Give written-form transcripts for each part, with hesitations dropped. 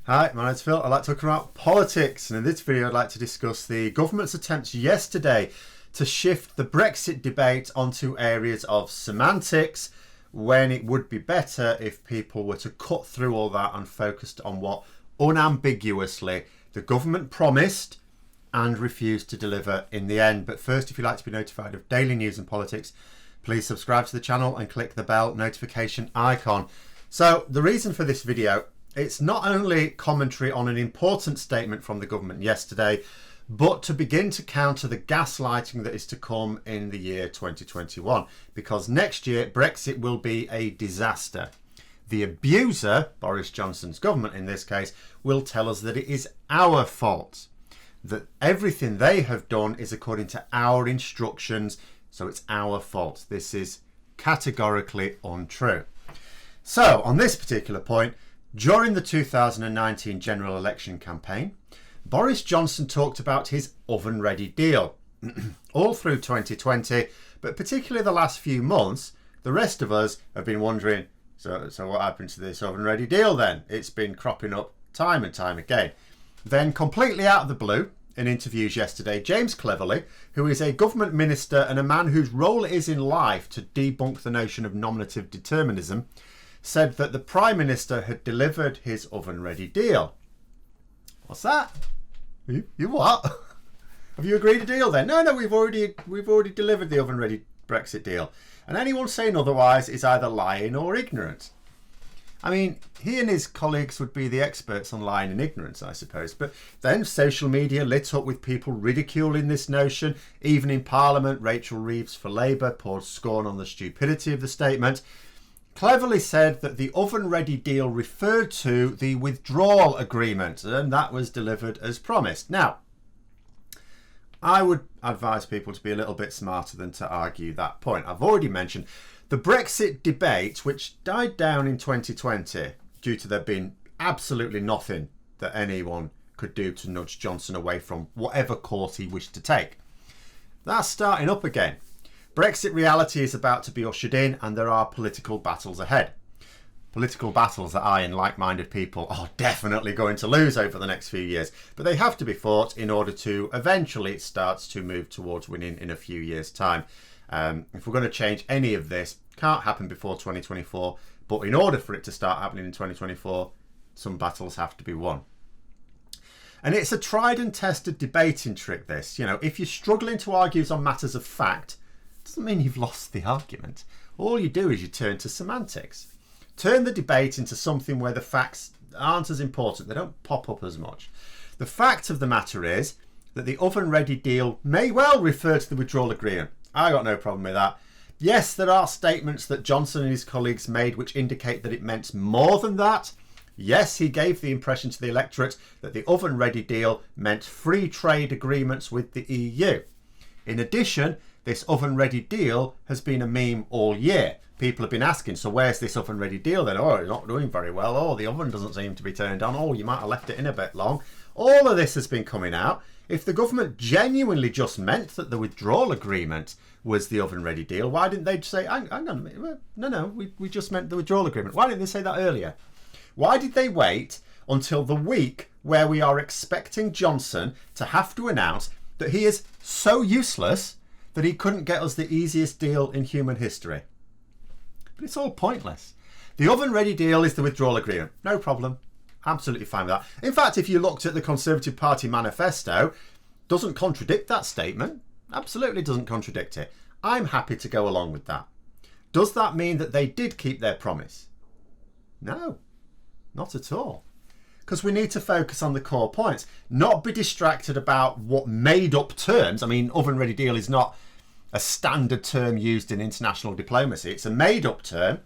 Hi, my name's Phil. I'd like to talk about politics, and in this video I'd like to discuss the government's attempts yesterday to shift the Brexit debate onto areas of semantics when it would be better if people were to cut through all that and focused on what unambiguously the government promised and refused to deliver in the end. But first, if you'd like to be notified of daily news and politics, please subscribe to the channel and click the bell notification icon. So the reason for this video, it's not only commentary on an important statement from the government yesterday, but to begin to counter the gaslighting that is to come in the year 2021. Because next year, Brexit will be a disaster. The abuser, Boris Johnson's government in this case, will tell us that it is our fault. That everything they have done is according to our instructions, so it's our fault. This is categorically untrue. So, on this particular point, during the 2019 general election campaign, Boris Johnson talked about his oven-ready deal. All through 2020, but particularly the last few months, the rest of us have been wondering, so what happened to this oven-ready deal then? It's been cropping up time and time again. Then, completely out of the blue, in interviews yesterday, James Cleverly, who is a government minister and a man whose role it is in life to debunk the notion of nominative determinism, said that the Prime Minister had delivered his oven-ready deal. What's that? You what? Have you agreed a deal then? No, we've already delivered the oven-ready Brexit deal. And anyone saying otherwise is either lying or ignorant. I mean, he and his colleagues would be the experts on lying and ignorance, I suppose. But then social media lit up with people ridiculing this notion. Even in Parliament, Rachel Reeves for Labour poured scorn on the stupidity of the statement. Cleverly said that the oven-ready deal referred to the withdrawal agreement, and that was delivered as promised. Now, I would advise people to be a little bit smarter than to argue that point. I've already mentioned the Brexit debate, which died down in 2020 due to there being absolutely nothing that anyone could do to nudge Johnson away from whatever course he wished to take. That's starting up again. Brexit reality is about to be ushered in, and there are political battles ahead. Political battles that I and like-minded people are definitely going to lose over the next few years, but they have to be fought in order to eventually start to move towards winning in a few years' time. If we're going to change any of this, can't happen before 2024, but in order for it to start happening in 2024, some battles have to be won. And it's a tried and tested debating trick, this. You know, if you're struggling to argue on matters of fact, doesn't mean you've lost the argument. All you do is you turn to semantics. Turn the debate into something where the facts aren't as important. They don't pop up as much. The fact of the matter is that the oven-ready deal may well refer to the withdrawal agreement. I got no problem with that. Yes, there are statements that Johnson and his colleagues made which indicate that it meant more than that. Yes, he gave the impression to the electorate that the oven-ready deal meant free trade agreements with the EU. In addition, this oven-ready deal has been a meme all year. People have been asking, so where's this oven-ready deal then? Oh, it's not doing very well. Oh, the oven doesn't seem to be turned on. Oh, you might have left it in a bit long. All of this has been coming out. If the government genuinely just meant that the withdrawal agreement was the oven-ready deal, why didn't they say, hang on a minute, no, we just meant the withdrawal agreement. Why didn't they say that earlier? Why did they wait until the week where we are expecting Johnson to have to announce that he is so useless that he couldn't get us the easiest deal in human history? But it's all pointless. The oven-ready deal is the withdrawal agreement. No problem. Absolutely fine with that. In fact, if you looked at the Conservative Party manifesto, doesn't contradict that statement. Absolutely doesn't contradict it. I'm happy to go along with that. Does that mean that they did keep their promise? No, not at all. Because we need to focus on the core points, not be distracted about what made up terms. I mean, oven-ready deal is not a standard term used in international diplomacy. It's a made up term.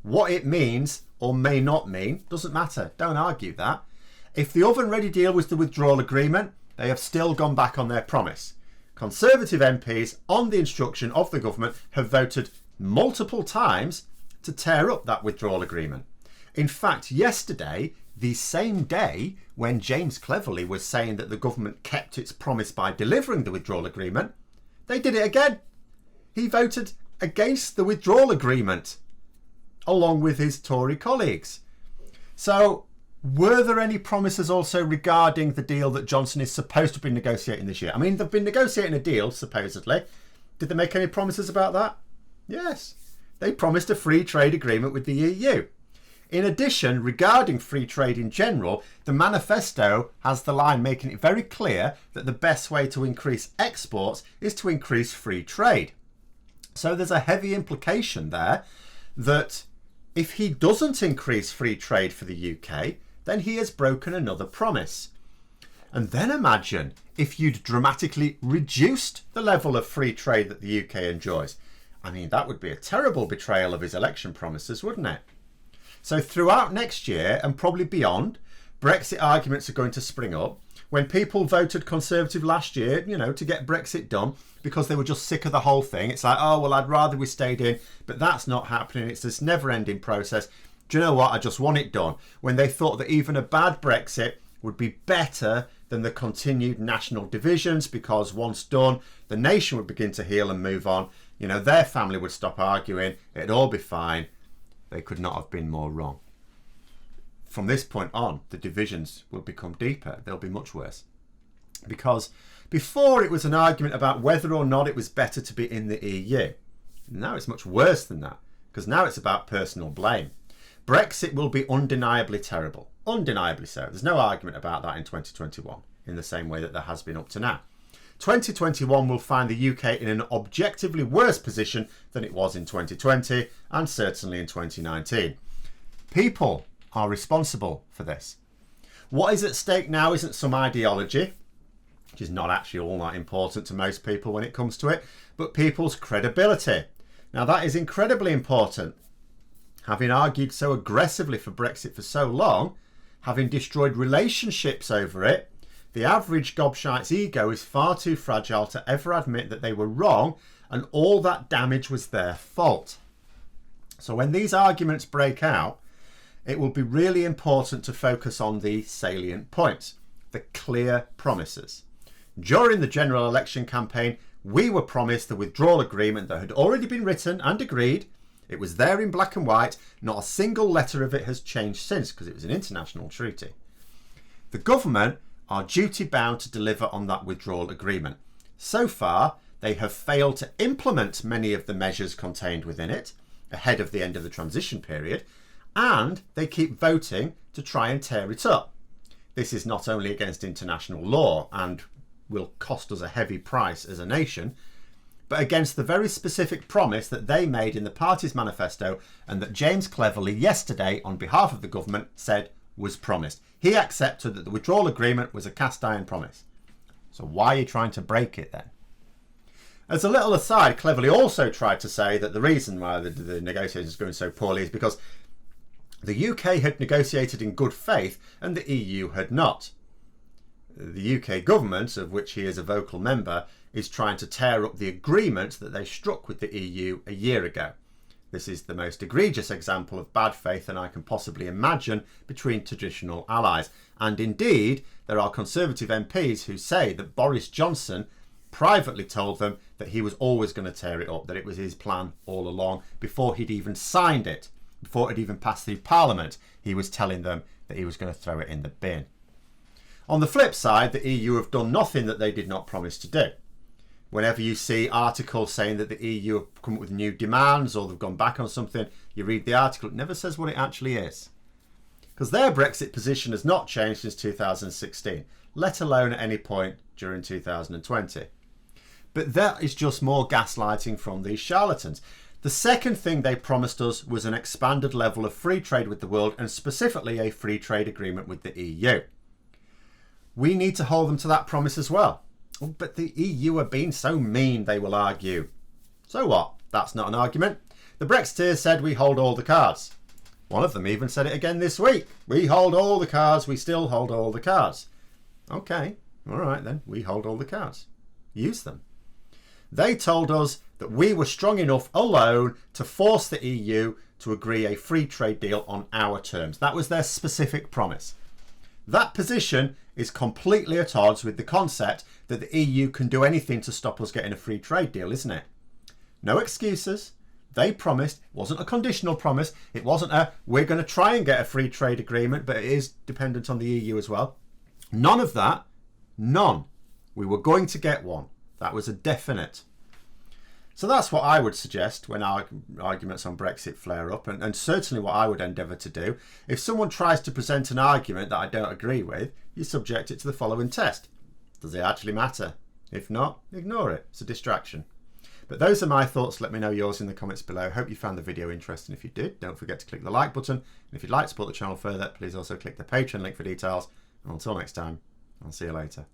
What it means or may not mean doesn't matter. Don't argue that. If the oven-ready deal was the withdrawal agreement, they have still gone back on their promise. Conservative MPs, on the instruction of the government, have voted multiple times to tear up that withdrawal agreement. In fact, yesterday, the same day when James Cleverly was saying that the government kept its promise by delivering the withdrawal agreement, they did it again. He voted against the withdrawal agreement along with his Tory colleagues. So Were there any promises also regarding the deal that Johnson is supposed to be negotiating this year? I mean, they've been negotiating a deal, supposedly. Did they make any promises about that? Yes. They promised a free trade agreement with the EU. In addition, regarding free trade in general, the manifesto has the line making it very clear that the best way to increase exports is to increase free trade. So there's a heavy implication there that if he doesn't increase free trade for the UK, then he has broken another promise. And then imagine if you'd dramatically reduced the level of free trade that the UK enjoys. I mean, that would be a terrible betrayal of his election promises, wouldn't it? So throughout next year and probably beyond, Brexit arguments are going to spring up. When people voted Conservative last year, to get Brexit done because they were just sick of the whole thing, it's like, oh, well, I'd rather we stayed in, but that's not happening. It's this never-ending process. Do you know what? I just want it done. When they thought that even a bad Brexit would be better than the continued national divisions because once done, the nation would begin to heal and move on. Their family would stop arguing. It'd all be fine. They could not have been more wrong. From this point on, the divisions will become deeper. They'll be much worse. Because before it was an argument about whether or not it was better to be in the EU. Now it's much worse than that, because now it's about personal blame. Brexit will be undeniably terrible. Undeniably so. There's no argument about that in 2021, in the same way that there has been up to now. 2021 will find the UK in an objectively worse position than it was in 2020 and certainly in 2019. People are responsible for this. What is at stake now isn't some ideology, which is not actually all that important to most people when it comes to it, but people's credibility. Now that is incredibly important. Having argued so aggressively for Brexit for so long, having destroyed relationships over it, the average gobshite's ego is far too fragile to ever admit that they were wrong and all that damage was their fault. So when these arguments break out, it will be really important to focus on the salient points, the clear promises. During the general election campaign, we were promised the withdrawal agreement that had already been written and agreed. It was there in black and white. Not a single letter of it has changed since because it was an international treaty. The government are duty bound to deliver on that withdrawal agreement. So far, they have failed to implement many of the measures contained within it ahead of the end of the transition period, and they keep voting to try and tear it up. This is not only against international law and will cost us a heavy price as a nation, but against the very specific promise that they made in the party's manifesto and that James Cleverly yesterday, on behalf of the government, said was promised. He accepted that the withdrawal agreement was a cast iron promise. So why are you trying to break it then? As a little aside, Cleverly also tried to say that the reason why the negotiations are going so poorly is because the UK had negotiated in good faith and the EU had not. The UK government, of which he is a vocal member, is trying to tear up the agreement that they struck with the EU a year ago. This is the most egregious example of bad faith than I can possibly imagine between traditional allies. And indeed, there are Conservative MPs who say that Boris Johnson privately told them that he was always going to tear it up, that it was his plan all along. Before he'd even signed it, before it had even passed through Parliament, he was telling them that he was going to throw it in the bin. On the flip side, the EU have done nothing that they did not promise to do. Whenever you see articles saying that the EU have come up with new demands or they've gone back on something, you read the article, it never says what it actually is. Because their Brexit position has not changed since 2016, let alone at any point during 2020. But that is just more gaslighting from these charlatans. The second thing they promised us was an expanded level of free trade with the world and specifically a free trade agreement with the EU. We need to hold them to that promise as well. Oh, but the EU are being so mean, they will argue. So what? That's not an argument. The Brexiteers said we hold all the cards. One of them even said it again this week. We hold all the cards, we still hold all the cards. Okay, all right then, we hold all the cards. Use them. They told us that we were strong enough alone to force the EU to agree a free trade deal on our terms. That was their specific promise. That position is completely at odds with the concept that the EU can do anything to stop us getting a free trade deal, isn't it? No excuses, They promised, it wasn't a conditional promise, it wasn't a, we're going to try and get a free trade agreement, but it is dependent on the EU as well. None of that. None. We were going to get one. That was a definite. So that's what I would suggest when arguments on Brexit flare up, and certainly what I would endeavour to do. If someone tries to present an argument that I don't agree with, you subject it to the following test. Does it actually matter? If not, ignore it. It's a distraction. But those are my thoughts. Let me know yours in the comments below. Hope you found the video interesting. If you did, don't forget to click the like button. And if you'd like to support the channel further, please also click the Patreon link for details. And until next time, I'll see you later.